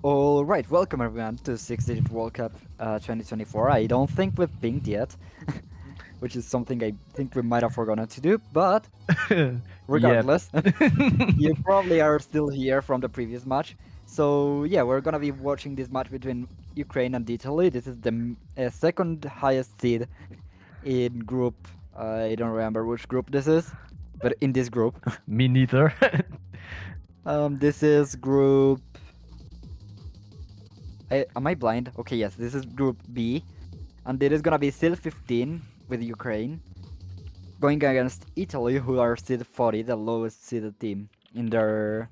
All right, welcome everyone to 6 Digit World Cup 2024. I don't think we've pinged yet, which is something I think we might have forgotten to do, but Yep. regardless, you probably are still here from the previous match. So, yeah, we're gonna be watching this match between Ukraine and Italy. This is the second highest seed in group. I don't remember which group this is, but in this group. Me neither. This is group. Am I blind? Okay, yes, this is group B. And it is gonna be seed 15 with Ukraine going against Italy, who are seed 40, the lowest seeded team in their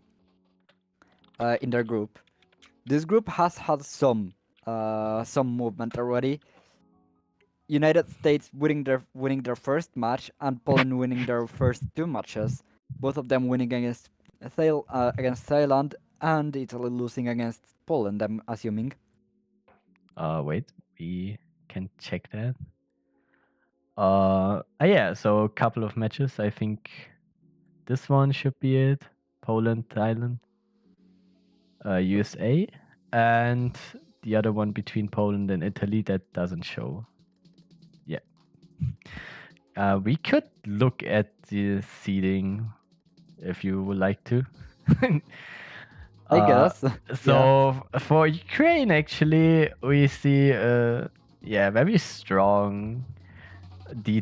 group. This group has had some movement already. United States winning their first match and Poland winning their first two matches, both of them winning against Thailand and Italy losing against Poland. I'm assuming. Wait, we can check that. Yeah, so a couple of matches. I think this one should be it. Poland, Thailand, USA, and the other one between Poland and Italy that doesn't show. Yeah. We could look at the seeding if you would like to. I guess. Yeah. So for Ukraine, actually, we see very strong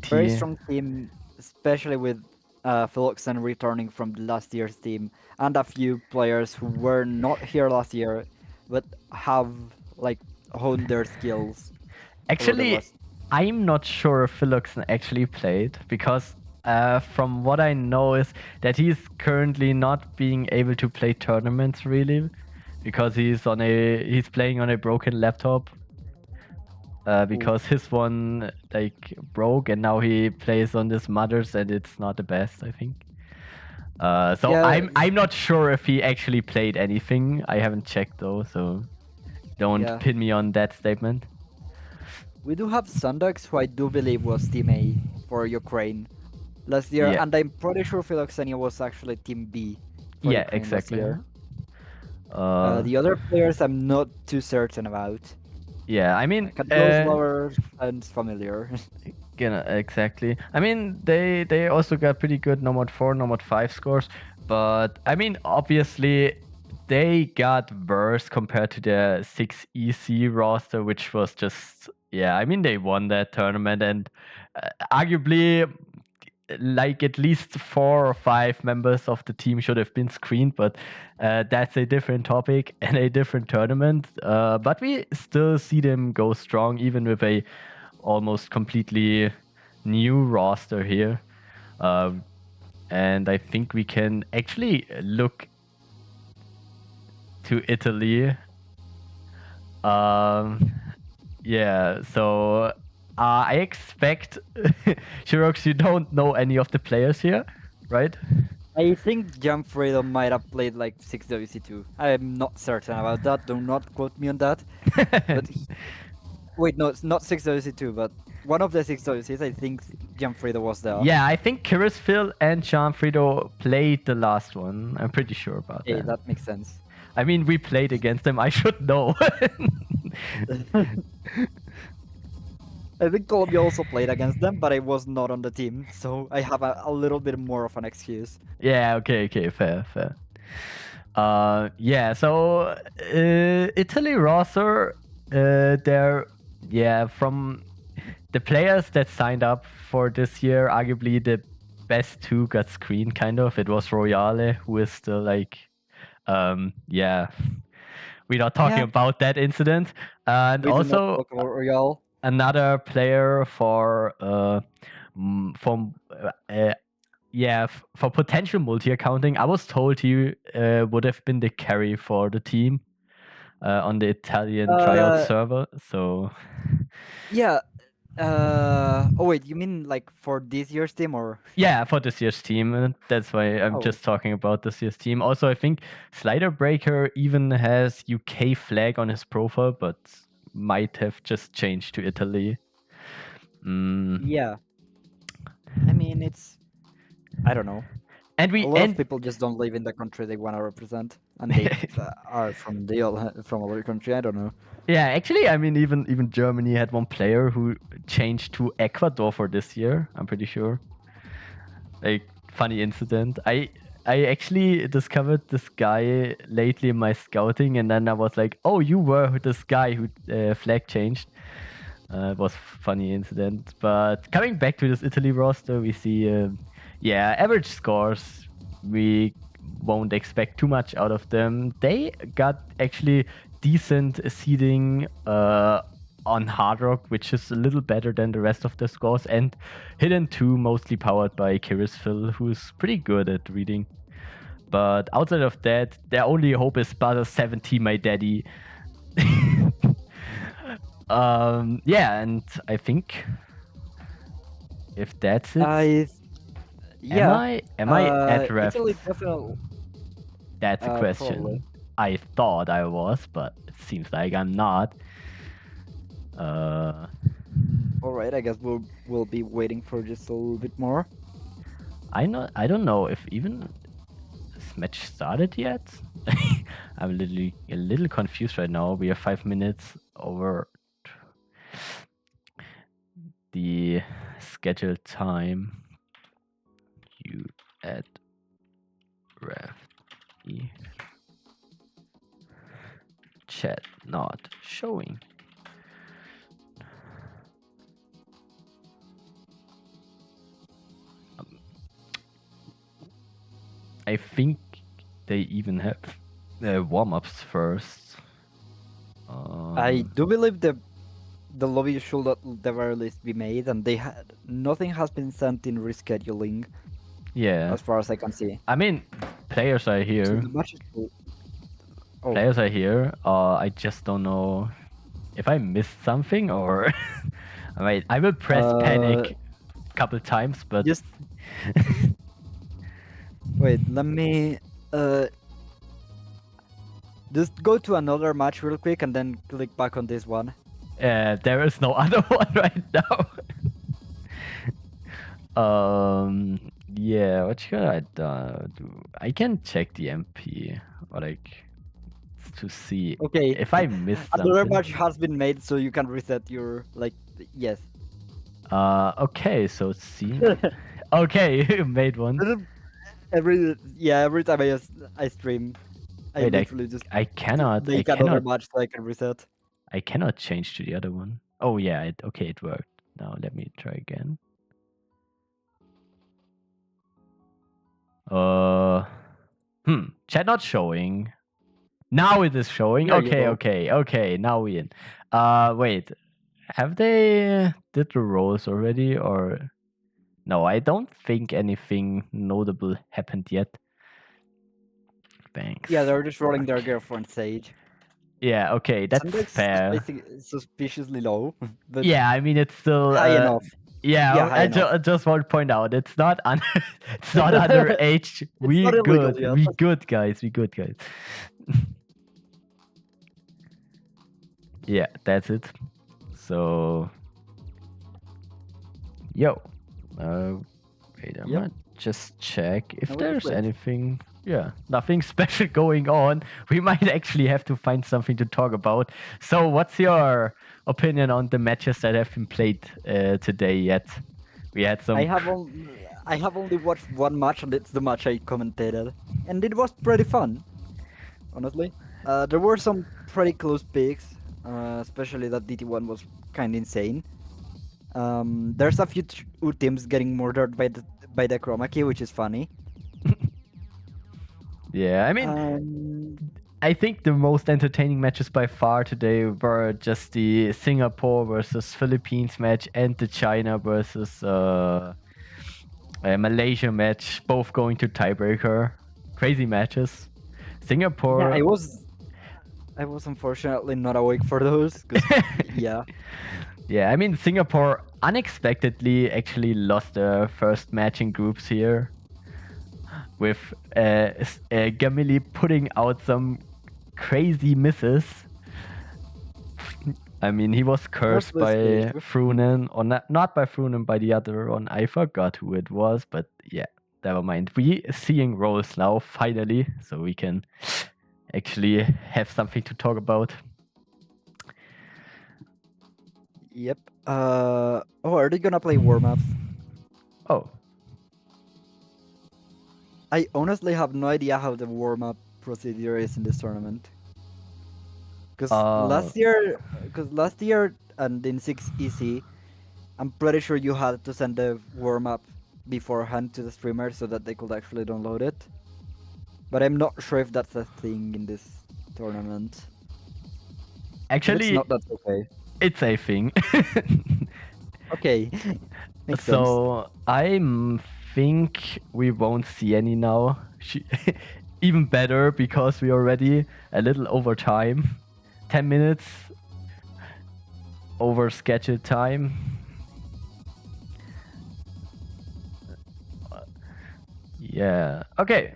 Very DT. strong team, especially with Philoxen returning from last year's team, and a few players who were not here last year, but have like honed their skills over the Actually, last. I'm not sure if Philoxen actually played because from what I know is that he's currently not being able to play tournaments really because he's playing on a broken laptop because his one like broke and now he plays on this mother's and it's not the best, I think. So Yeah, I'm not sure if he actually played anything. I haven't checked though, so don't yeah. pin me on that statement. We do have Sundux, who I do believe was Team A for Ukraine last year, Yeah, and I'm pretty sure Philoxenia was actually Team B for yeah, Ukraine last exactly. year. Uh, The other players I'm not too certain about. yeah, I mean, Kadozlower sounds familiar. exactly. I mean, they also got pretty good Nomad 4, Nomad 5 scores, but I mean, obviously, they got worse compared to the 6 EC roster, which was just yeah. I mean, they won that tournament, and arguably, like at least 4 or 5 members of the team should have been screened, but that's a different topic and a different tournament. But we still see them go strong, even with a almost completely new roster here. And I think we can actually look to Italy. Yeah, so I expect Shirox, you don't know any of the players here, right? I think Gianfredo might have played like 6WC2. I'm not certain about that. Do not quote me on that. But wait, no, it's not 6WC2, but one of the 6WCs, I think Gianfredo was there. Yeah, I think Phil and Gianfredo played the last one. I'm pretty sure about Okay, that. that makes sense. I mean, we played against them. I should know. I think Colombia also played against them, but I was not on the team, so I have a little bit more of an excuse. Yeah, okay, fair. Yeah, so Italy roster, they're from the players that signed up for this year, arguably the best two got screened. Kind of, it was Royale, who is still like, yeah, we're not talking Yeah, about that incident, and we do not also talk about Royale. another player for from for potential multi accounting. I was told he would have been the carry for the team on the Italian tryout Uh, server. So yeah. Oh wait, you mean like for this year's team or? yeah, for this year's team. That's why I'm Oh, just talking about this year's team. Also, I think Slider Breaker even has UK flag on his profile, but might have just changed to Italy. yeah. I mean, I don't know. And A we lot of and people just don't live in the country they want to represent, and they are from from other country. I don't know. yeah, actually, I mean, even Germany had one player who changed to Ecuador for this year. I'm pretty sure. Like, funny incident. I actually discovered this guy lately in my scouting, and then I was like, "Oh, you were this guy who flag changed." It was funny incident. But coming back to this Italy roster, we see, yeah, average scores. We won't expect too much out of them. They got actually decent seeding on Hard Rock, which is a little better than the rest of the scores, and Hidden 2, mostly powered by Kirisfil, who's pretty good at reading. But outside of that, their only hope is Sparta 70, my daddy. Yeah, and I think if that's it, Yeah. am I at ref? Italy definitely. That's a question. Probably. I thought I was, but it seems like I'm not. All right. I guess we'll be waiting for just a little bit more. I don't know if even this match started yet. I'm literally a little confused right now. We are 5 minutes over the scheduled time. You at ref E. Chat not showing. I think they even have warm-ups first. I do believe the lobby should at the very least be made, and they had nothing has been sent in rescheduling, Yeah, as far as I can see. I mean, players are So here. the match is oh, Players are here. I just don't know if I missed something or. I will press panic a couple times, but just wait. Let me just go to another match real quick and then click back on this one. there is no other one right now. Yeah, what should I do? I can check the MP, or like to see Okay. if I missed Another something. match has been made, so you can reset your yes. Okay, so see. Okay, you made one. Every time I stream, I Wait, literally just I cannot. I make another cannot. match so I can reset. I cannot change to the other one. Oh yeah, okay, it worked. Now let me try again. Chat not showing. Now it is showing. There you Okay, go. okay. Now we in. Wait, have they did the roles already or? No, I don't think anything notable happened yet. Thanks. Yeah, they're just rolling their girlfriend Sage. Yeah, okay, that's Index fair. is suspiciously low, but Yeah, I mean it's still high enough. Yeah, high enough. I just want to point out it's not it's not underage. We not illegal good. yet. We good guys. We good guys. Yeah, that's it. So yo. Wait, I'm Yep. gonna just check if Now we there's just wait. anything. Yeah, nothing special going on. We might actually have to find something to talk about. So, what's your opinion on the matches that have been played today yet? We had some. I have only watched one match, and it's the match I commentated, and it was pretty fun. Honestly, there were some pretty close picks, especially that DT1 was kind of insane. There's a few teams getting murdered by the chroma key, which is funny. Yeah, I mean, I think the most entertaining matches by far today were just the Singapore versus Philippines match and the China versus Malaysia match, both going to tiebreaker. Crazy matches. Singapore. Yeah, I was unfortunately not awake for those. Yeah. Yeah, I mean, Singapore unexpectedly actually lost their first match in groups here, with Gamili putting out some crazy misses. I mean, he was cursed by Frunen, or not by Frunen, by the other one. I forgot who it was, but yeah, never mind. We seeing roles now finally, so we can actually have something to talk about. Yep. Are they gonna play warm-ups? Oh, I honestly have no idea how the warm-up procedure is in this tournament. Because uh, last year and in 6EC, I'm pretty sure you had to send the warm-up beforehand to the streamer so that they could actually download it. But I'm not sure if that's a thing in this tournament. If it's actually, not, that's okay. it's a thing. Okay. Makes sense. So I think we won't see any now. Even better because we already a little over time. 10 minutes over scheduled time. Yeah. Okay.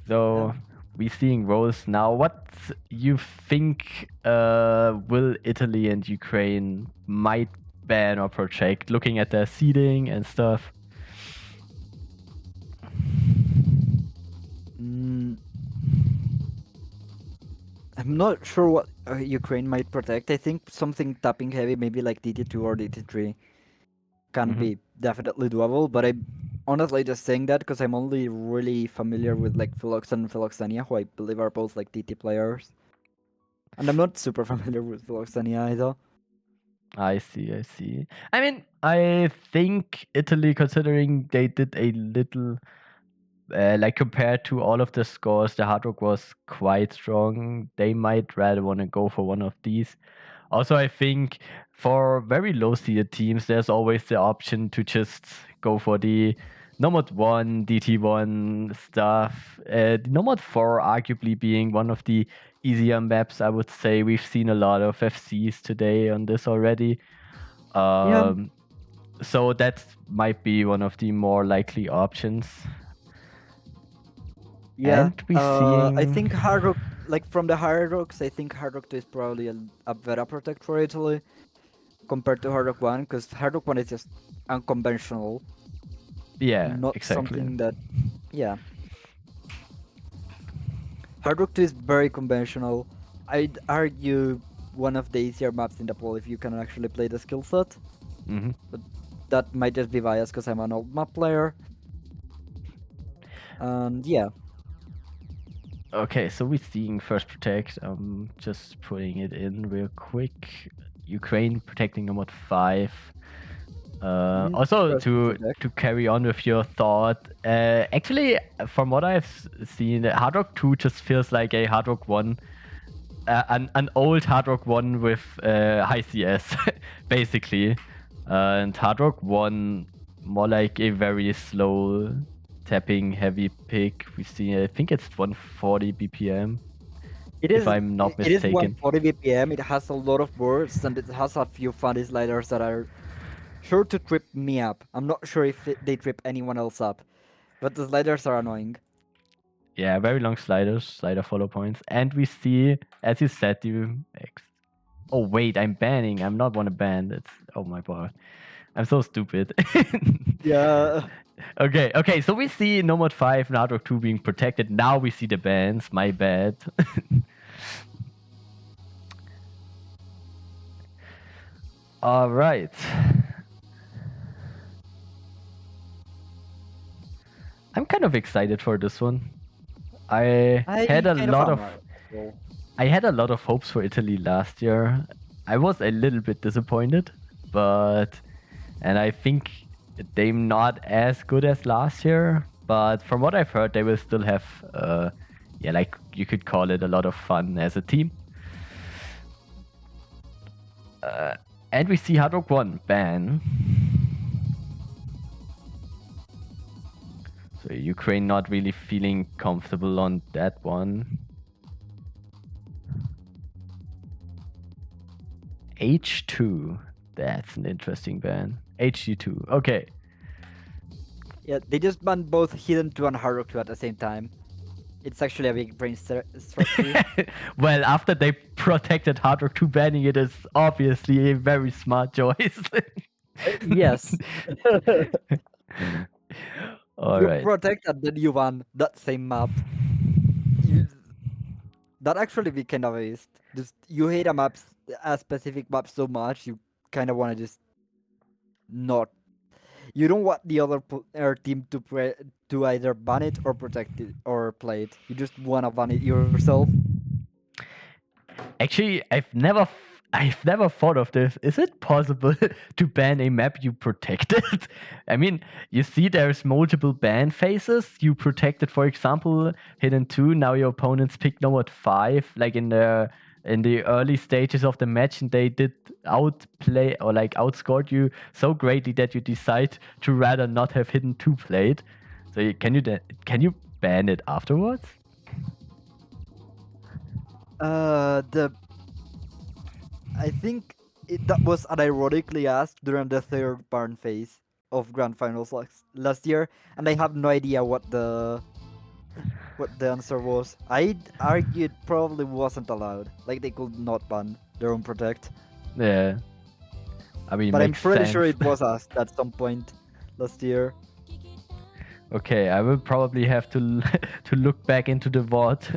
So we seeing roles now. What you think will Italy and Ukraine might ban or project, looking at their seeding and stuff? I'm not sure what Ukraine might protect. I think something tapping heavy, maybe like DT2 or DT3, can be definitely doable. But I'm honestly just saying that because I'm only really familiar with like Philox and Philoxenia, who I believe are both like DT players. And I'm not super familiar with Philoxenia either. I see. I mean, I think Italy, considering they did a little, like compared to all of the scores, the Hard Rock was quite strong. They might rather want to go for one of these. Also, I think for very low seeded teams, there's always the option to just go for the Nomad 1, DT1 stuff. The Nomad 4 arguably being one of the easier maps, I would say. We've seen a lot of FCs today on this already. So that might be one of the more likely options. Yeah, And we I seeing... think Hard Rock, like from the Hard Rocks, I think Hard Rock 2 is probably a better protect for Italy compared to Hard Rock 1, because Hard Rock 1 is just unconventional. Yeah, Not exactly. something that, yeah. Hard Rock 2 is very conventional. I'd argue one of the easier maps in the pool if you can actually play the skill set. Mm-hmm. But that might just be biased because I'm an old map player. And yeah. Okay, so we're seeing first protect. I'm just putting it in real quick. Ukraine protecting Nomad 5. Also, first to protect. carry on with your thought, actually, from what I've seen, Hard Rock 2 just feels like a Hard Rock 1, an old Hard Rock 1 with high CS, basically. And Hard Rock 1, more like a very slow tapping heavy pick. We see, I think it's 140 BPM. If I'm not It is mistaken. 140 BPM. It has a lot of bursts and it has a few funny sliders that are sure to trip me up. I'm not sure if they trip anyone else up, but the sliders are annoying. Yeah, very long sliders, slider follow points. And we see, as you said, oh wait, I'm banning. I'm not want to ban. It's, oh my god. I'm so stupid. Yeah. Okay, so we see Nomad 5 and Hard Rock 2 being protected. Now we see the bans, my bad. Alright. I'm kind of excited for this one. I had a lot of hopes for Italy last year. I was a little bit disappointed, and I think they're not as good as last year. But from what I've heard, they will still have, like you could call it a lot of fun as a team. And we see Hard Rock 1 ban. So Ukraine not really feeling comfortable on that one. H2. That's an interesting ban. HG2. Okay. Yeah, they just banned both Hidden 2 and Hard Rock 2 at the same time. It's actually a big brain strategy. Well, after they protected Hard Rock 2, banning it is obviously a very smart choice. Yes. All You right. protect and then you ban that same map. You, that actually be kind of waste. Just you hate a specific map so much, you kind of want to just not. You don't want the other team to either ban it or protect it or play it. You just wanna ban it yourself. Actually, I've never thought of this. Is it possible to ban a map you protected? I mean, you see there's multiple ban phases. You protected, for example, Hidden 2, now your opponents pick Nomad 5, like in the early stages of the match, and they did outplay or like outscored you so greatly that you decide to rather not have Hidden 2 played. So can you ban it afterwards? The I think that was unironically asked during the third barn phase of Grand Finals last year, and I have no idea what the answer was. I'd argue it probably wasn't allowed. Like they could not ban their own protect. Yeah. I mean, But I'm makes pretty sense. sure it was asked at some point last year. Okay, I will probably have to to look back into the vault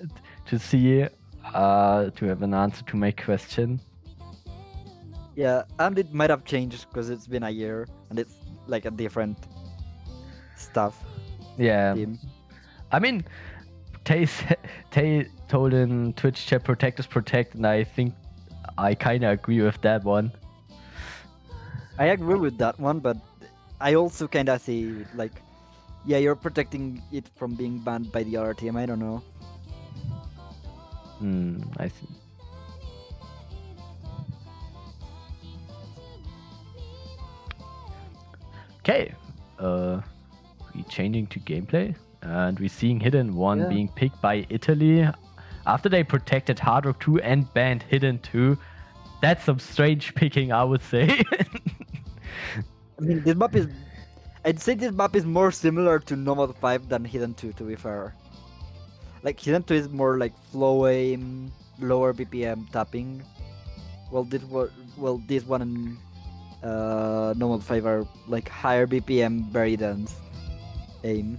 to see to have an answer to my question. Yeah, and it might have changed because it's been a year and it's like a different stuff Yeah. team. I mean, Tay told in Twitch chat protect is protect, and I think I kind of agree with that one. I agree with that one, but I also kind of see like, yeah, you're protecting it from being banned by the other team. I don't know. I see. Okay, we changing to gameplay, and we're seeing Hidden 1 Yeah. being picked by Italy after they protected Hard Rock 2 and banned Hidden 2. That's some strange picking, I would say. I mean, this map is. I'd say this map is more similar to Nomad 5 than Hidden 2, to be fair. Like, Hidden 2 is more like flow aim, lower BPM tapping. Well, this one and Nomad 5 are like higher BPM, very dense aim.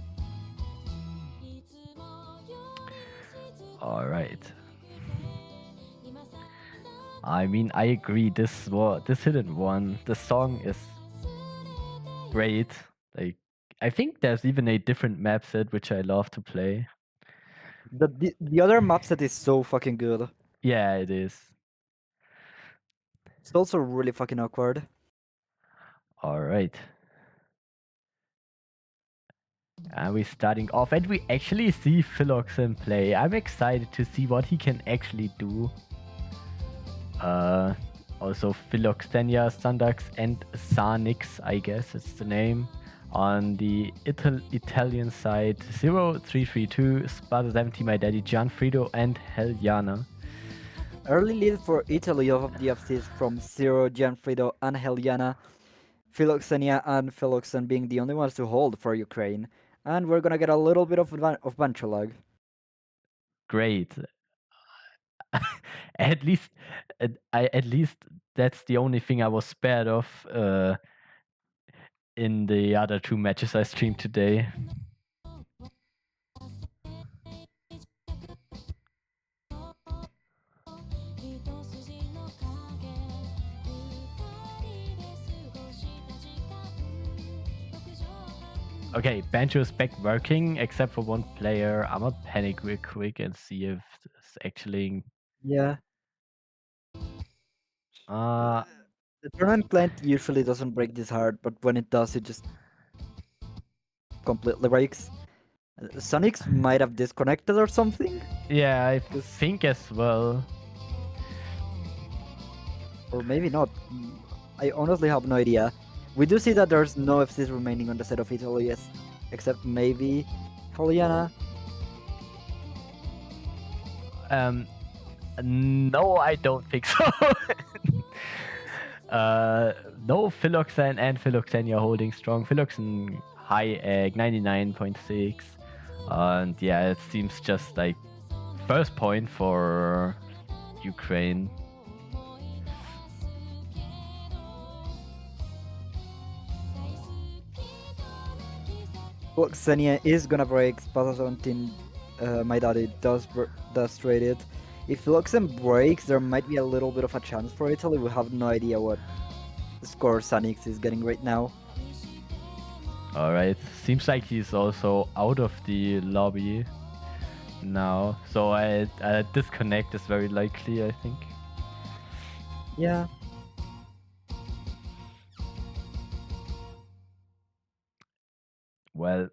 All right. I mean, I agree. This Hidden 1, the song is great. Like, I think there's even a different map set which I love to play. The other map set is so fucking good. Yeah, it is. It's also really fucking awkward. All right. And we're starting off, and we actually see Philoxen play. I'm excited to see what he can actually do. Also Philoxenia, Sandax, and Sarnix, I guess it's the name. On the Italian side, 0332, Sparta 70, My Daddy, Gianfrido, and Heliana. Early lead for Italy of the FCs from Zero, Gianfrido, and Heliana. Philoxenia and Philoxen being the only ones to hold for Ukraine. And we're gonna get a little bit of Bancho lag. Great. at least, at least that's the only thing I was spared of in the other two matches I streamed today. Okay, Banjo is back working except for one player. I'm gonna panic real quick and see if it's actually. Yeah. Uh, The tournament client usually doesn't break this hard, but when it does, it just completely breaks. Sonix might have disconnected or something, yeah, I think as well. or maybe not. I honestly have no idea. We do see that there's no FCs remaining on the side of Italy, except maybe Heliana. No, I don't think so. No, Philoxen and Philoxenia holding strong. Philoxen high egg 99.6, and yeah, it seems just like first point for Ukraine. Xenia is gonna break Spada 17. My daddy does trade it. If Luxem breaks, there might be a little bit of a chance for Italy. We have no idea what score Sanix is getting right now. Alright, seems like he's also out of the lobby now. So a disconnect is very likely, I think. Yeah. Well,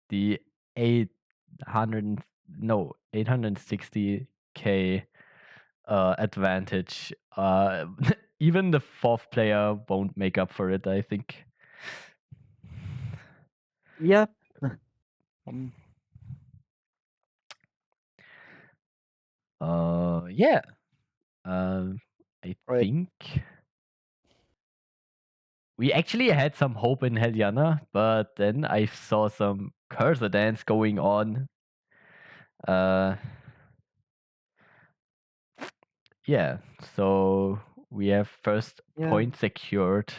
the 860k advantage. Even the fourth player won't make up for it, I think. Yeah. um, Yeah. I right. think we actually had some hope in Heliana, but then I saw some cursor dance going on. Yeah, so we have first Yeah. point secured.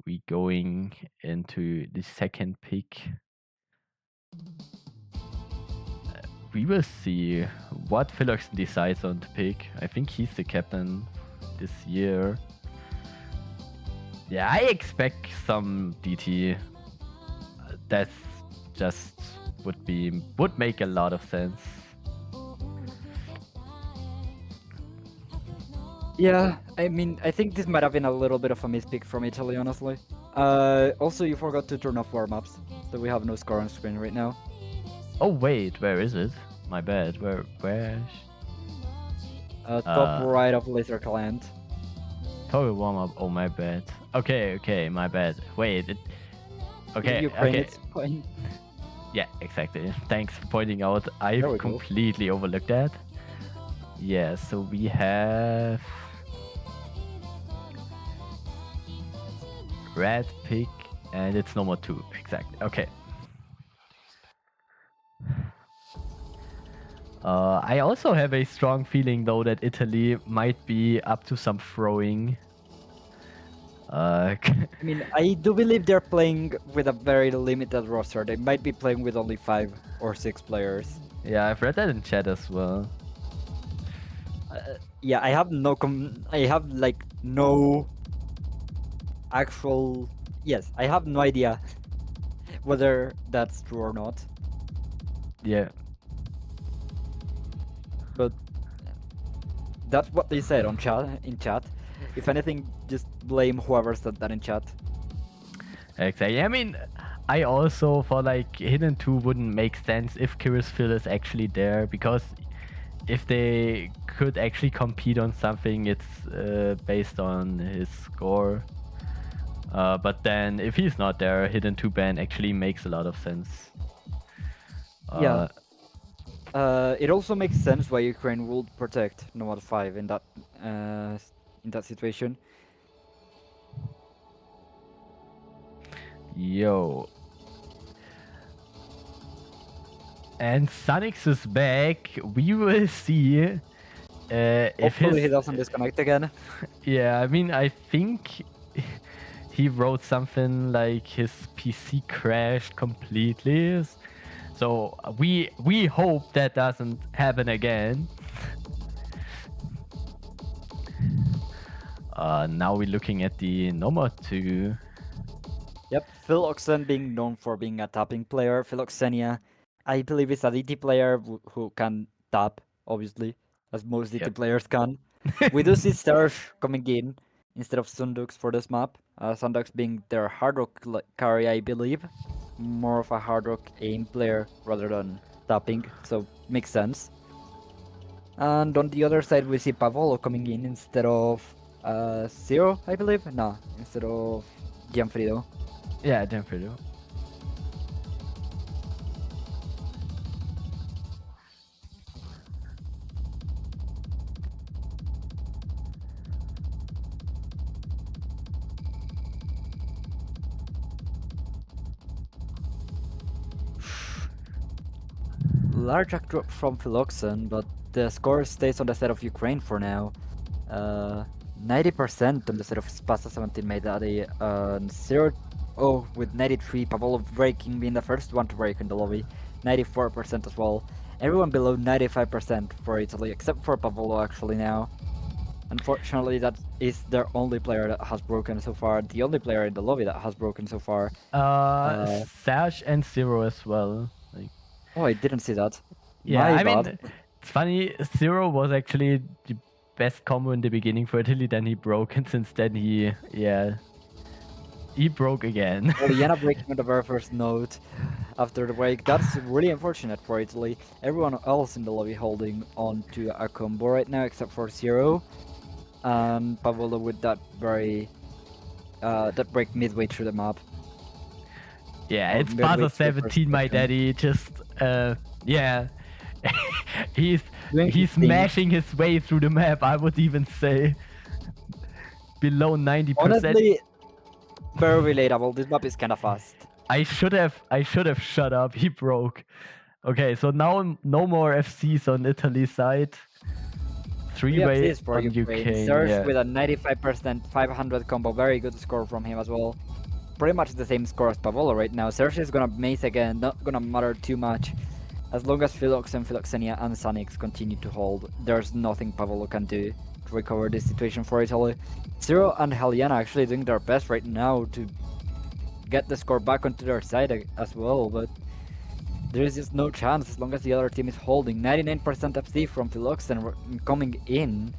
We going into the second pick. We will see what Philoxen decides on to pick. I think he's the captain this year. Yeah, I expect some DT. That's just would make a lot of sense. Yeah, I mean, I think this might have been a little bit of a mispick from Italy, honestly. Also, you forgot to turn off warm-ups, so we have no score on screen right now. Oh wait, where is it? My bad. Where? Top right of laser client. Total warm up. Oh my bad. Okay, my bad. Wait. Okay. Ukraine, Okay. it's fine. Yeah, exactly. Thanks for pointing out. There we I've go. completely overlooked that. Yeah, so we have red pick, and it's number 2. Exactly. Okay. I also have a strong feeling though that Italy might be up to some throwing. I mean, I do believe they're playing with a very limited roster. They might be playing with only 5 or 6 players. Yeah, I've read that in chat as well. Yeah, I have I have like no actual. Yes, I have no idea whether that's true or not. Yeah. But that's what they said on chat. In chat, if anything, just blame whoever said that in chat. Exactly. I mean, I also for like Hidden 2 wouldn't make sense if Curious Phil is actually there, because if they could actually compete on something, it's based on his score. But then if he's not there, Hidden 2 ban actually makes a lot of sense. Yeah. It also makes sense why Ukraine would protect Nomad 5 in that situation. Yo. And Sanix is back. We will see if Hopefully he his... doesn't disconnect again. Yeah, I mean, I think he wrote something like his PC crashed completely. So we hope that doesn't happen again. Now we're looking at the number 2. Yep, Philoxen being known for being a tapping player. Philoxenia, I believe, is a DT player who can tap, obviously, as most DT Yep. players can. We do see Serge coming in instead of Sundux for this map. Sundux being their hard rock carry, I believe. More of a hard rock aim player rather than tapping, so makes sense. And on the other side, we see Pavolo coming in instead of Zero, I believe. No, instead of Gianfrido. Yeah, definitely. Large drop from Philoxen, but the score stays on the side of Ukraine for now. 90% on the side of Spasa 17 made that a 0 Oh, with 93, Pavolo breaking, being the first one to break in the lobby. 94% as well. Everyone below 95% for Italy, except for Pavolo actually now. Unfortunately, that is their only player that has broken so far. The only player in the lobby that has broken so far. Sash and Zero as well. Like, Oh, I didn't see that. yeah, My I bad. mean, it's funny. Zero was actually the best combo in the beginning for Italy. Then he broke, and since then he broke again. Oliana breaking on the very first note after the break. That's really unfortunate for Italy. Everyone else in the lobby holding on to a combo right now except for Zero. And Pavolo with that that break midway through the map. Yeah, Or it's midway Baza through the first 17, my section. daddy. Just yeah, he's Doing his he's thing. smashing his way through the map. I would even say below 90%. Honestly, very relatable. This map is kind of fast. I should have shut up. He broke. Okay, so now no more FCs on Italy's side. Three-way FCs for on Ukraine. UK. Surge Yeah. with a 95% 500 combo. Very good score from him as well. Pretty much the same score as Pavolo right now. Surge is gonna mace again. Not gonna matter too much. As long as Philox and Philoxenia and Sanix continue to hold, there's nothing Pavolo can do to recover this situation for Italy. Zero and Heliana actually doing their best right now to get the score back onto their side as well, but there is just no chance as long as the other team is holding. 99% FC from Philoxen coming in.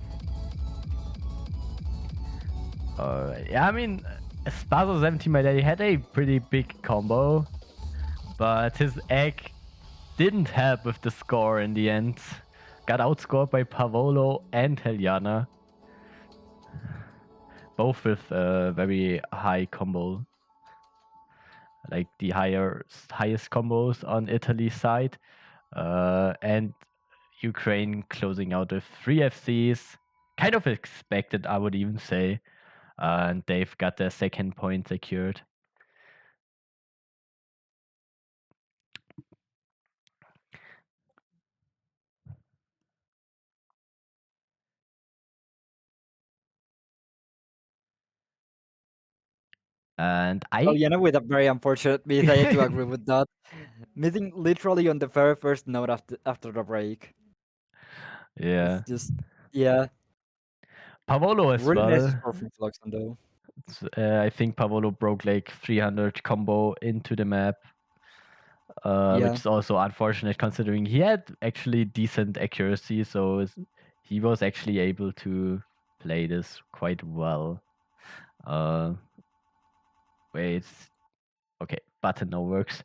Yeah, I mean, Spazo 17, my daddy, had a pretty big combo, but his egg didn't help with the score in the end. Got outscored by Pavolo and Heliana. Both with very high combo. Like the highest combos on Italy's side. And Ukraine closing out with 3 FCs. Kind of expected, I would even say. And they've got their second point secured. And Heliana with a very unfortunate miss. I do agree with that. Missing literally on the very first note after the break. yeah, It's just, yeah. Pavolo as Really nice well. score from Philoxen though. I think Pavolo broke like 300 combo into the map, Yeah. which is also unfortunate considering he had actually decent accuracy, so he was actually able to play this quite well. Wait, okay, button no works.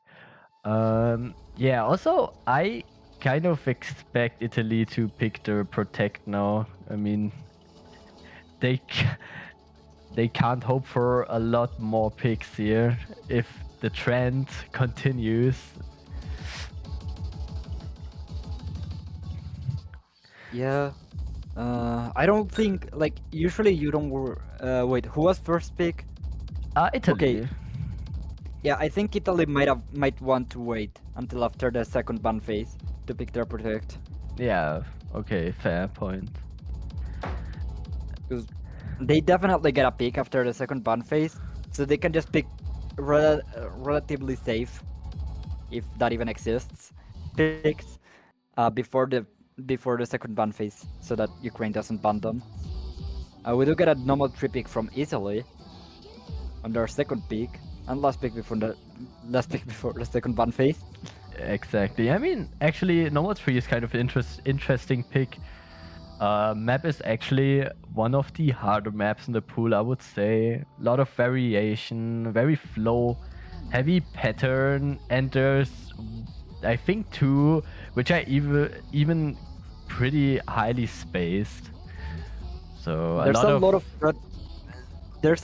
Yeah, also I kind of expect Italy to pick the protect now. I mean, they can't hope for a lot more picks here if the trend continues. Yeah. I don't think, like, usually you don't wait, who was first pick? Italy. Okay. Yeah, I think Italy might want to wait until after the second ban phase to pick their protect. Yeah, okay, fair point. Because they definitely get a pick after the second ban phase, so they can just pick relatively safe, if that even exists, picks before the second ban phase, so that Ukraine doesn't ban them. We do get a normal 3 pick from Italy on their second pick, and last pick before the second ban phase. Exactly. I mean, actually, Nomad 3 is kind of an interesting pick. Map is actually one of the harder maps in the pool, I would say. A lot of variation, very flow, heavy pattern, and there's, I think, 2 which are even pretty highly spaced. So There's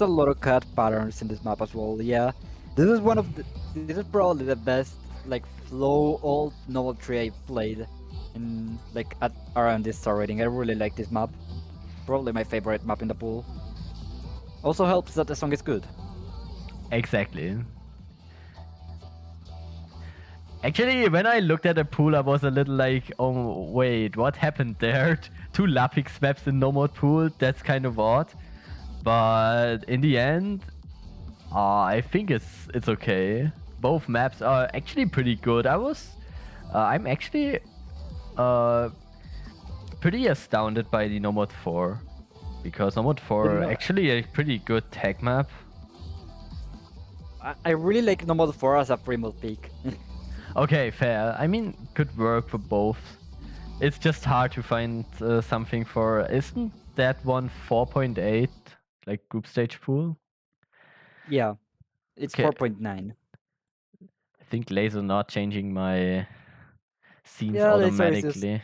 a lot of cut patterns in this map as well. Yeah, this is probably the best like flow old novel tree I played in like around this star rating. I really like this map. Probably my favorite map in the pool. Also helps that the song is good. Exactly. Actually, when I looked at the pool, I was a little like, oh wait, what happened there? 2 Lapix maps in No Mode pool, that's kind of odd. But in the end, I think it's okay. Both maps are actually pretty good. I'm actually pretty astounded by the Nomad 4 because Nomad 4 know- actually a pretty good tech map. I really like Nomad 4 as a Fremont peak. Okay, fair. I mean, could work for both. It's just hard to find something for. Isn't that one 4.8 like group stage pool? Yeah, it's Okay. 4.9. I think laser not changing my scenes Yeah, Laser is just automatically.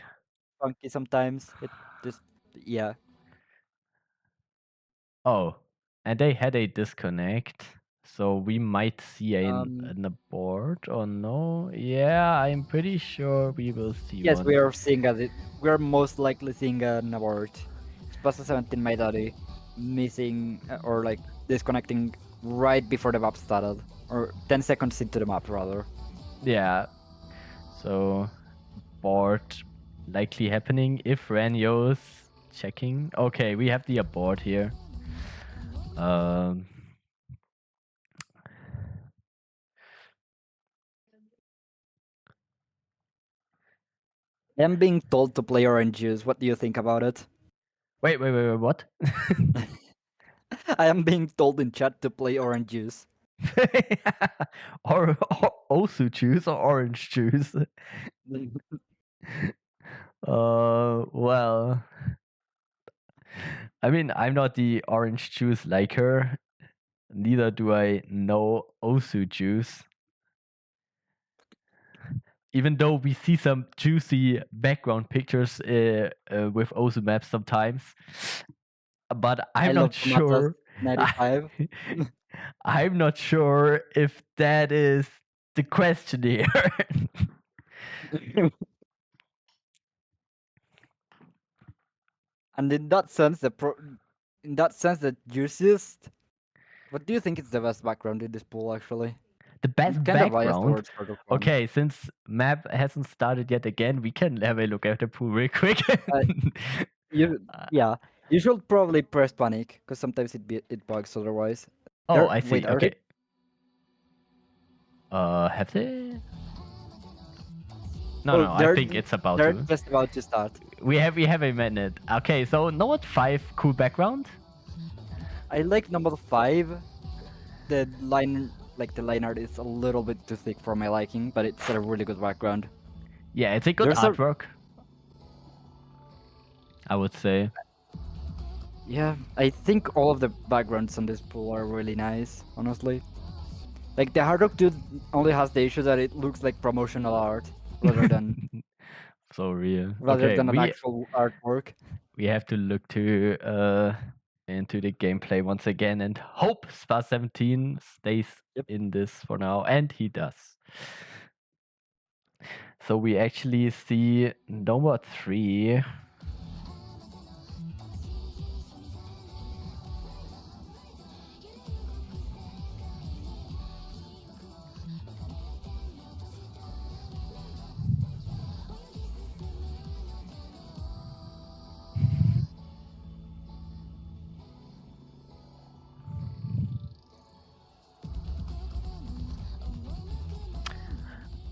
funky sometimes. It just, yeah. Oh, and they had a disconnect, so we might see Um, an abort or no? Yeah, I'm pretty sure we will see yes, one. we are seeing we are most likely seeing an abort. Spasa 17 might be missing or like disconnecting right before the map started, or 10 seconds into the map rather. Yeah, so abort likely happening if Ranyo's checking. Okay, we have the abort here. I'm being told to play orange juice. What do you think about it? Wait, what? I am being told in chat to play orange juice. or also juice or orange juice. Well, I mean, I'm not the orange juice liker. Neither do I know Osu juice. Even though we see some juicy background pictures with Osu maps sometimes, but I'm not sure. 95. I'm not sure if that is the question here. And in that sense, the juiciest. What do you think is the best background in this pool? Actually, The best I'm kind of biased background. towards Turtle One. Okay, since map hasn't started yet again, we can have a look at the pool real quick. Yeah, you should probably press panic because sometimes it bugs otherwise. Oh, I see. Wait, are Okay. Have they? No, I think it's about they're to. just about to start. We have a minute. Okay, so Nomad 5 cool background. I like number 5. The line art is a little bit too thick for my liking, but it's a really good background. Yeah, it's a good There's artwork. I would say. Yeah, I think all of the backgrounds on this pool are really nice, honestly. Like the Hard Rock dude only has the issue that it looks like promotional art rather than So real. rather Okay, than an actual artwork. we have to look to into the gameplay once again and hope Spa 17 stays in this for now, and he does. So we actually see Nomad 3.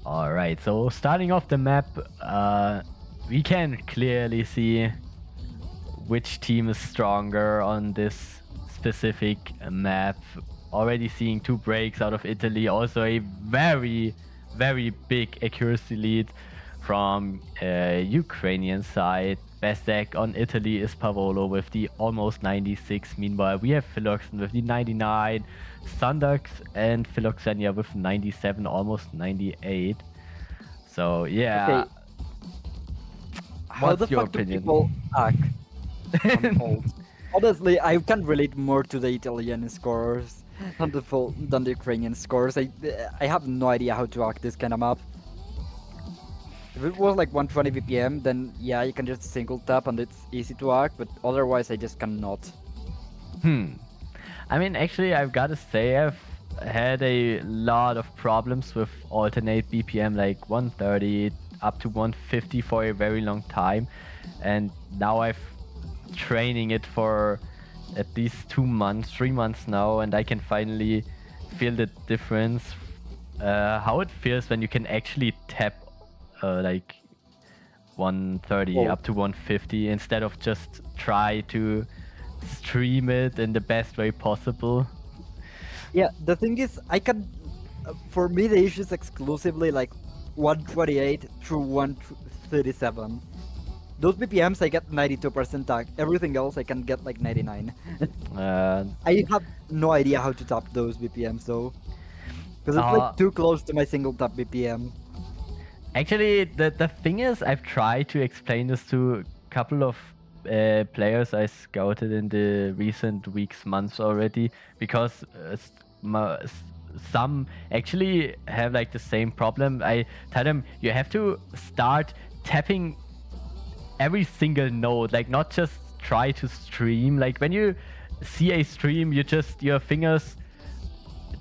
All right, so starting off the map, we can clearly see which team is stronger on this specific map. Already seeing 2 breaks out of Italy, also a very, very big accuracy lead from Ukrainian side. Best deck on Italy is Pavolo with the almost 96. Meanwhile, we have Philoxen with the 99, Sandux and Philoxenia with 97, almost 98. So yeah. Okay. How the fuck do people act on hold? Honestly, I can relate more to the Italian scores than the Ukrainian scores. I have no idea how to act this kind of map. If it was like 120 BPM, then yeah, you can just single tap and it's easy to act, but otherwise I just cannot. I mean, actually, I've got to say, I've had a lot of problems with alternate BPM, like 130 up to 150 for a very long time. And now I've training it for at least 2 months, 3 months now, and I can finally feel the difference. How it feels when you can actually tap like 130 Oh. up to 150 instead of just try to stream it in the best way possible. Yeah, the thing is, I can. For me, the issue is exclusively like 128 through 137. Those BPMs I get 92% tag. Everything else I can get like 99. Uh, I have no idea how to tap those BPMs though. Because it's like too close to my single tap BPM. Actually, the thing is, I've tried to explain this to a couple of players I scouted in the recent weeks, months already, because some actually have like the same problem. I tell them you have to start tapping every single note, like not just try to stream. Like when you see a stream, you just your fingers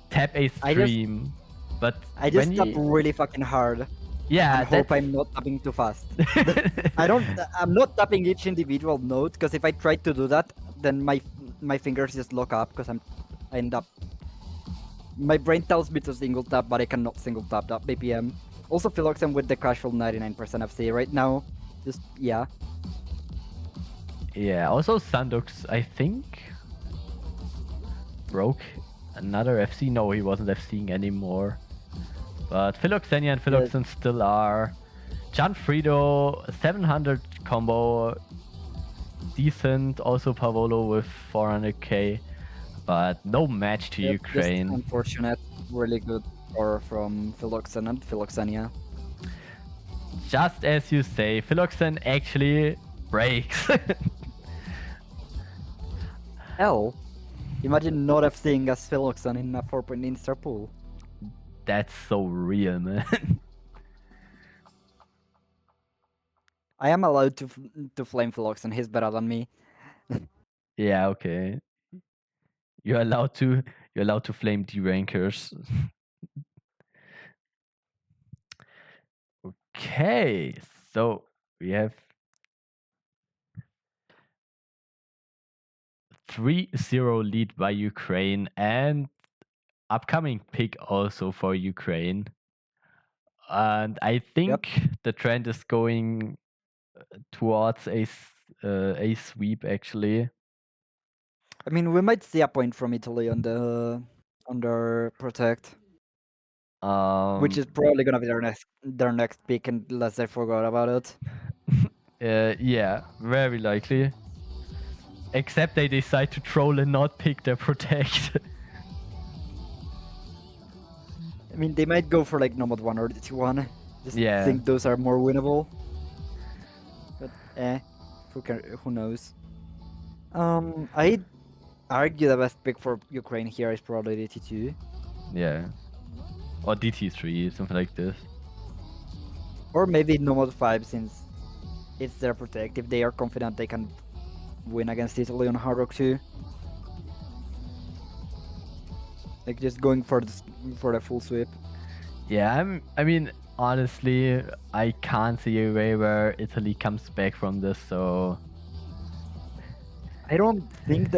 tap a stream. But I just tap really fucking hard. Yeah, and hope I'm not tapping too fast. I'm not tapping each individual note because if I try to do that, then my fingers just lock up because I end up. My brain tells me to single tap, but I cannot single tap that BPM. Also, Philoxen with the casual 99% FC right now. Just yeah. Yeah. Also, Sandux, I think, broke another FC. No, he wasn't FCing anymore. But Philoxenia and Philoxen still are. Gianfrido, 700 combo, decent. Also Pavolo with 400k, but no match to Ukraine. Just unfortunate, really good score from Philoxen and Philoxenia. Just as you say, Philoxen actually breaks. Hell, imagine not FCing as Philoxen in a 4-point Instar pool. That's so real, man. I am allowed to flame Philoxen. He's better than me. Yeah, okay. You're allowed to flame D-rankers. Okay, so we have 3-0 lead by Ukraine and upcoming pick also for Ukraine. And I think the trend is going towards a sweep actually. I mean, we might see a point from Italy on the under protect, which is probably gonna be their next pick unless they forgot about it. Yeah, very likely. Except they decide to troll and not pick their protect. I mean, they might go for like Nomad 1 or DT1. Just Yeah. think those are more winnable. But who knows? I argue the best pick for Ukraine here is probably DT2. Yeah. Or DT3, something like this. Or maybe Nomad 5 since it's their protect. If they are confident they can win against Italy on Hard Rock 2. Like just going for the full sweep. Yeah, I mean, honestly, I can't see a way where Italy comes back from this, so I don't think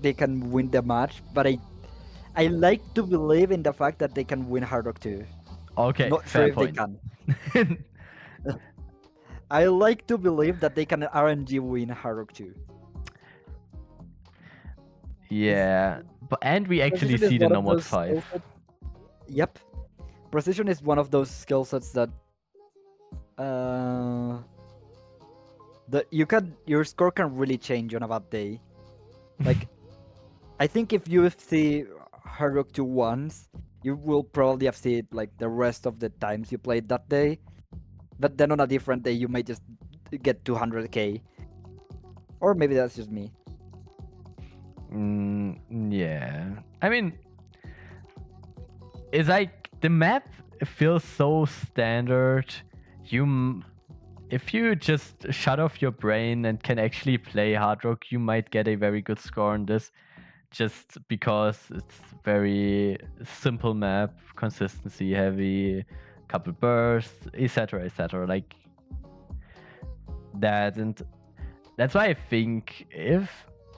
they can win the match, but I like to believe in the fact that they can win Hard Rock 2. Okay, Not fair sure if point. they can. I like to believe that they can RNG win Hard Rock 2. Yeah, and we actually see the Nomad 5. Yep. Precision is one of those skill sets that your score can really change on a bad day. Like I think if you see Hard Rock 2 once, you will probably have seen it like the rest of the times you played that day. But then on a different day, you might just get 200k. Or maybe that's just me. Yeah. I mean, it's like the map feels so standard. If you just shut off your brain and can actually play Hard Rock, you might get a very good score on this. Just because it's very simple map, consistency heavy, couple bursts, etc. like that. And that's why I think if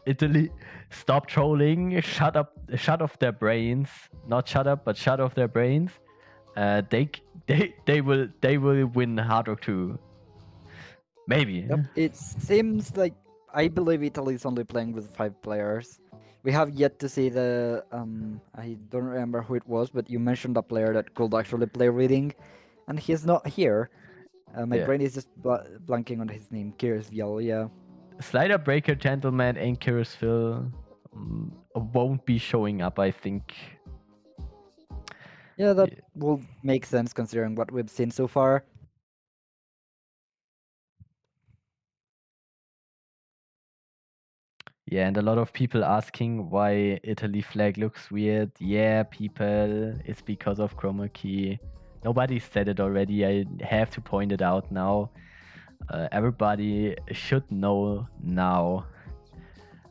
Italy, stop trolling, shut off their brains. Not shut up, but shut off their brains. They will win Hard Rock 2. Maybe. Yep. It seems like I believe Italy is only playing with 5 players. We have yet to see the I don't remember who it was, but you mentioned a player that could actually play reading, and he's not here. My Yeah. brain is just blanking on his name. Kyrus Vial, yeah. Slider Breaker, Gentleman, and Kirasville won't be showing up, I think. Yeah, that will make sense considering what we've seen so far. Yeah, and a lot of people asking why Italy flag looks weird. Yeah, people, it's because of chroma key. Nobody said it already. I have to point it out now. Everybody should know now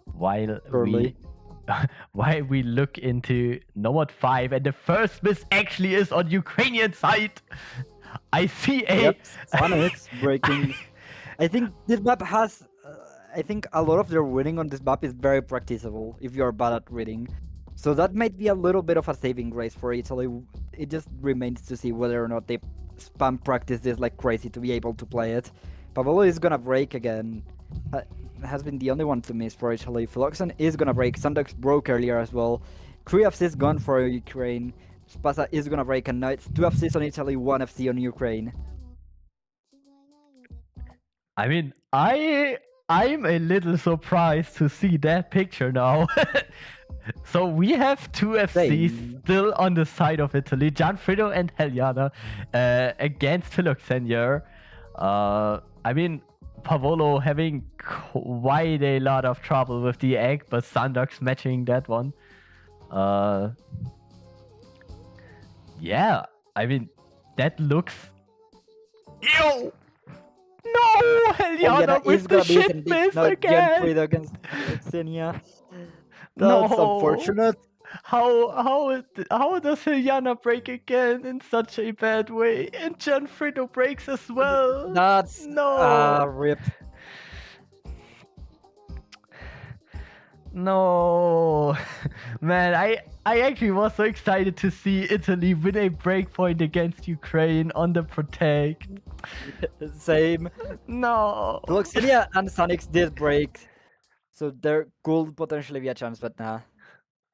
while Surely. why we look into Nomad 5 and the first miss actually is on Ukrainian side. I see a Yep, Sonics breaking. I think this map has. I think a lot of their winning on this map is very practicable if you're bad at reading. So that might be a little bit of a saving grace for Italy. It just remains to see whether or not they spam practice this like crazy to be able to play it. Pavolo is gonna break again. Has been the only one to miss for Italy. Philoxen is gonna break. Sandux broke earlier as well. 3 FCs gone for Ukraine. Spasa is gonna break, and now it's 2 FCs on Italy, 1 FC on Ukraine. I mean, I'm a little surprised to see that picture now. So we have 2 FCs Same. still on the side of Italy, Gianfredo and Heliana against Philoxenia. I mean, Pavolo having quite a lot of trouble with the egg, but Sandux matching that one. Yeah, I mean, that looks... Ew! No! Heliana with the shit miss again! Gianfredo against Xenia. No. That's unfortunate. How does Heliana break again in such a bad way? And Gianfredo breaks as well. That's No. rip. No. Man, I actually was so excited to see Italy win a breakpoint against Ukraine on the Protect. Same. No. Xenia and Sonics did break, so there could potentially be a chance, but nah.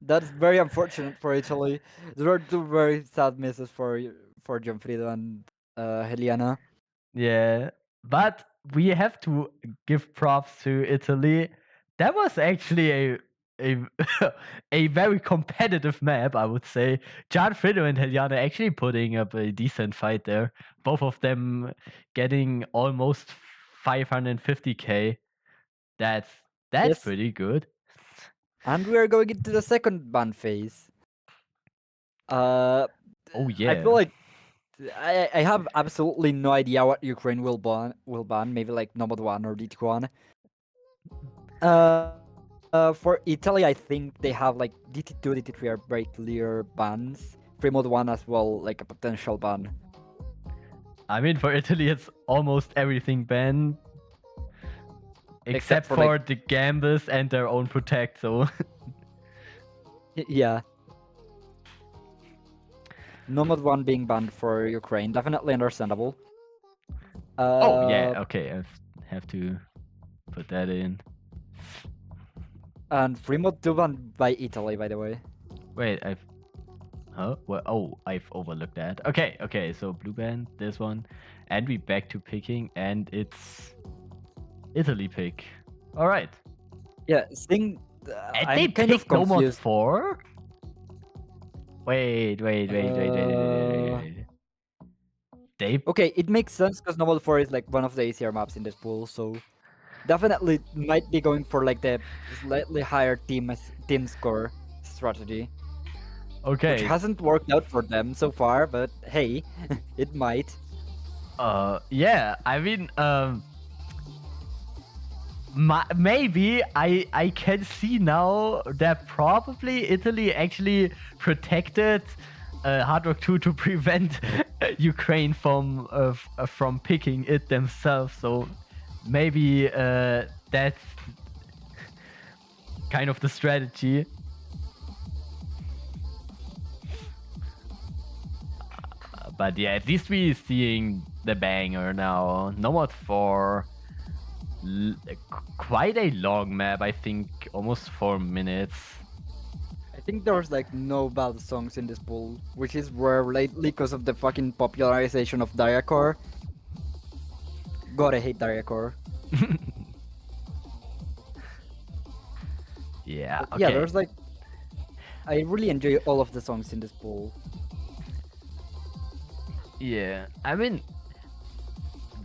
That's very unfortunate for Italy. There are 2 very sad misses for Gianfredo and Heliana. Yeah, but we have to give props to Italy. That was actually a a very competitive map, I would say. Gianfredo and Heliana actually putting up a decent fight there. Both of them getting almost 550k. That's Yes. pretty good. And we are going into the second ban phase. Oh yeah. I feel like I have absolutely no idea what Ukraine will ban. Maybe like Nomad 1 or DT1. For Italy, I think they have like DT2, DT3 are very clear bans. Free Mode 1 as well, like a potential ban. I mean, for Italy, it's almost everything banned. Except for like, the Gambus and their own Protect, so... Yeah. Nomad 1 being banned for Ukraine, definitely understandable. Oh, yeah, okay, I have to put that in. And Free Mode 2 banned by Italy, by the way. Wait, Huh? Well, oh, I've overlooked that. Okay, so blue band, this one. And we back to picking, and it's... Italy pick. Alright. Yeah, Sting... And I'm they kind of picked Nomad confused. 4? Wait. They... Okay, it makes sense because Nomad 4 is like one of the easier maps in this pool, so definitely might be going for like the slightly higher team score strategy. Okay. Which hasn't worked out for them so far, but hey, it might. Yeah, I mean, maybe I can see now that probably Italy actually protected Hard Rock 2 to prevent Ukraine from picking it themselves. So maybe that's kind of the strategy. But yeah, at least we're seeing the banger now. Nomad 4. Quite a long map, I think almost 4 minutes. I think there's like no bad songs in this pool, which is rare lately because of the fucking popularization of Diacore. God, I hate Diacore. Yeah, But okay. yeah, there's like, I really enjoy all of the songs in this pool. Yeah, I mean,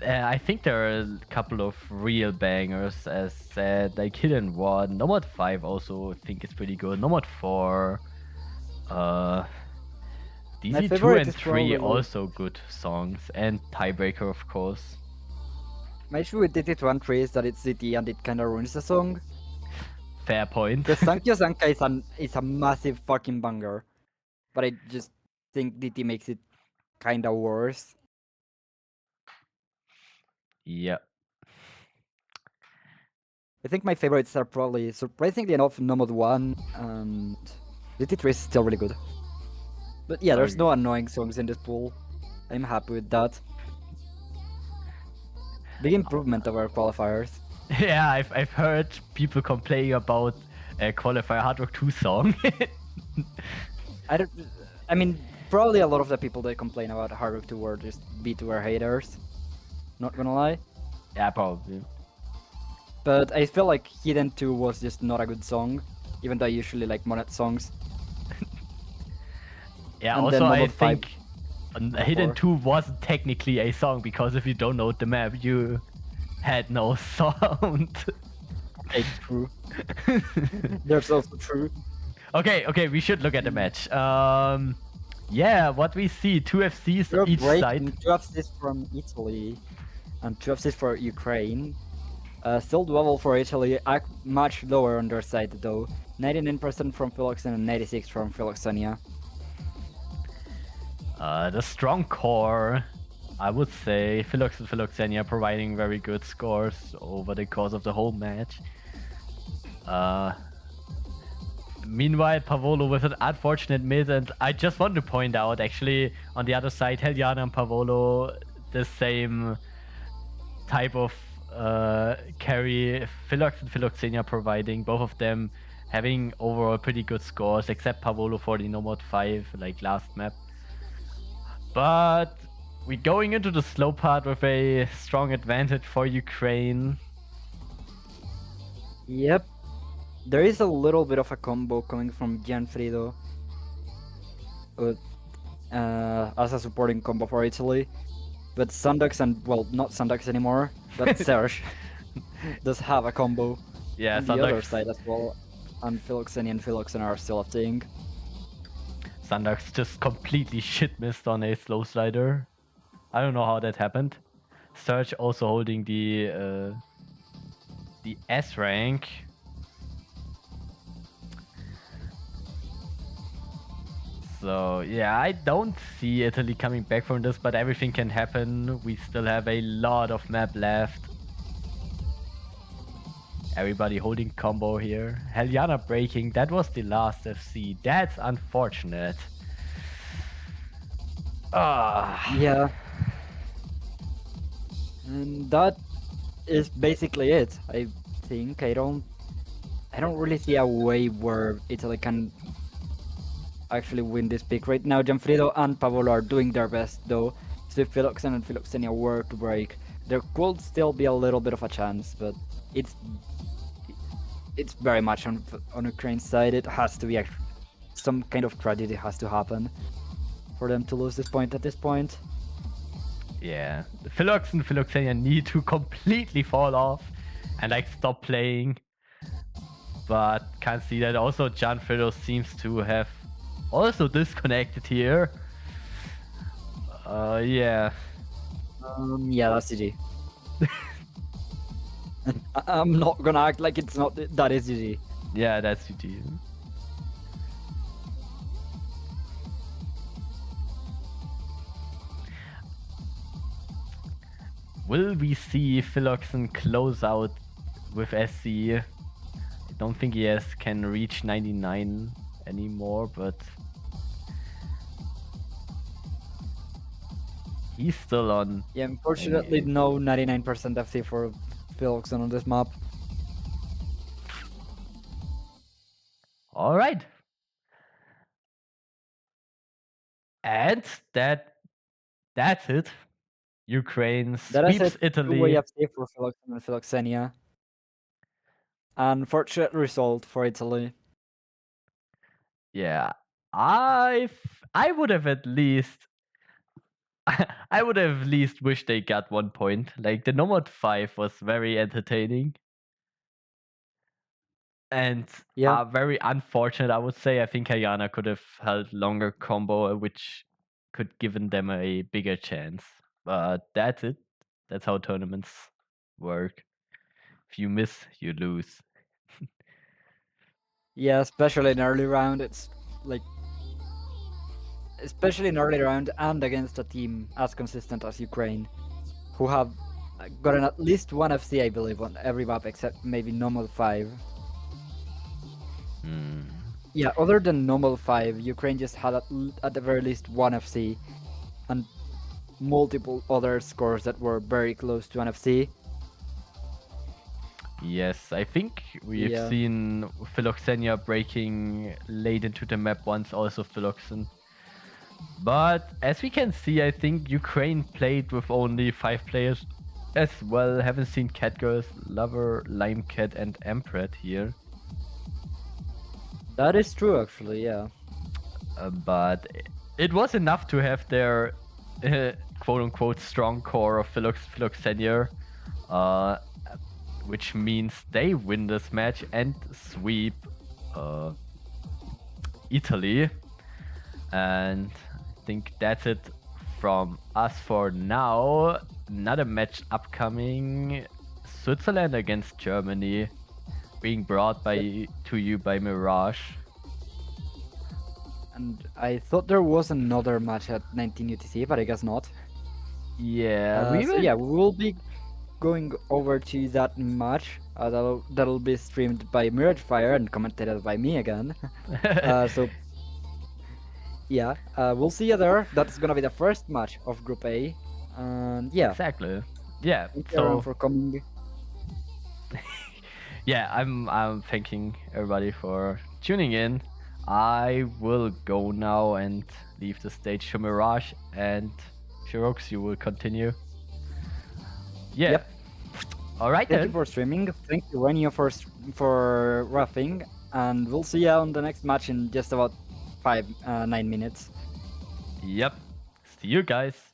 I think there are a couple of real bangers, as said, like Hidden One. Nomad 5 also I think is pretty good. Nomad 4. DZ2 favorite and is 3 probably- also good songs. And Tiebreaker, of course. My issue with DT23 is that it's DT and it kinda ruins the song. Fair point. Because Sankyo Sanka is a massive fucking banger. But I just think DT makes it kinda worse. Yeah. I think my favorites are probably, surprisingly enough, Nomad 1 and DT3 is still really good. But yeah, there's Okay. no annoying songs in this pool. I'm happy with that. Big improvement over qualifiers. Yeah, I've heard people complaining about Qualifier Hard Rock 2 song. I mean, probably a lot of the people that complain about Hard Rock 2 were just B2R haters. Not gonna lie. Yeah, probably. But I feel like Hidden 2 was just not a good song, even though I usually like Monet songs. Yeah, And then also I Nomad 5 think Hidden 2 wasn't technically a song because if you don't know the map, you had no sound. Okay, true. That's also true. Okay, we should look at the match. Yeah, what we see, 2 FCs You're each breaking side. 2 assists from Italy and 2 assists for Ukraine. Still level for Italy, much lower on their side though. 99% from Philoxen and 96 from Philoxenia. The strong core, I would say, Philox and Philoxenia providing very good scores over the course of the whole match. Meanwhile, Pavolo with an unfortunate miss, and I just want to point out, actually, on the other side, Heliana and Pavolo, the same type of carry. Philox and Philoxenia providing, both of them having overall pretty good scores, except Pavolo for the Nomad 5, like last map. But we're going into the slow part with a strong advantage for Ukraine. Yep. There is a little bit of a combo coming from Gianfrido as a supporting combo for Italy. But Sundux and, well, not Sundux anymore, but Serge does have a combo Yeah, on the other Sundux, side as well. And Philoxenia and Philoxen are still a thing. Sundux just completely shit missed on a slow slider. I don't know how that happened. Surge also holding the S rank. So yeah, I don't see Italy coming back from this, but everything can happen. We still have a lot of map left. Everybody holding combo here. Heliana breaking. That was the last FC. That's unfortunate. Ah. Yeah. And that is basically it. I think I don't really see a way where Italy can actually win this pick right now. Gianfrido and Pavolo are doing their best though. So if Philoxen and Philoxenia were to break, there could still be a little bit of a chance, but it's very much on Ukraine's side. It has to be some kind of tragedy has to happen for them to lose this point at this point. Yeah, Philox and Philoxenia need to completely fall off and like stop playing. But can't see that. Also, Gianfrido seems to have also disconnected here. Yeah. Yeah, that's GG. I'm not gonna act like it's not. That is GG. Yeah, that's GG. Will we see Philoxen close out with SC? don't think he can reach 99 anymore, but he's still on. Yeah, unfortunately, no 99% FC for Philoxen on this map. All right. And that's it. Ukraine That is sweeps it. Italy. Two-way FC for Philoxen and Philoxenia. Unfortunate result for Italy. Yeah. I would have at least I would have at least wished they got 1 point. Like the Nomad 5 was very entertaining. And Yeah. very unfortunate, I would say. I think Hayana could have held longer combo, which could given them a bigger chance. But that's it. That's how tournaments work. If you miss, you lose. Yeah, especially in early round, it's like, especially in early round and against a team as consistent as Ukraine, who have gotten at least one FC, I believe, on every map except maybe normal 5. Hmm. Yeah, other than normal 5, Ukraine just had at the very least one FC and multiple other scores that were very close to an FC. Yes, I think we've Yeah. seen Philoxenia breaking late into the map once, also Philoxen. But as we can see, I think Ukraine played with only 5 players as well. Haven't seen Catgirls, Lover, Limecat, and Emperor here. That is true, actually, yeah. But it was enough to have their quote-unquote strong core of Philoxenia, which means they win this match and sweep Italy. And I think that's it from us for now. Another match upcoming, Switzerland against Germany, being brought to you by Mirage. And I thought there was another match at 19 UTC, but I guess not. Yeah, we will be going over to that match. That'll be streamed by Mirage Fire and commentated by me again. So yeah, we'll see you there. That's gonna be the first match of Group A, and yeah, exactly. Yeah, thank you everyone for coming. Yeah, I'm thanking everybody for tuning in. I will go now and leave the stage to Mirage, and Shirox, you will continue. Yeah. Yep. All right Thank then. you for streaming. Thank you, Renio, for roughing, and we'll see you on the next match in just about 9 minutes. Yep. See you guys.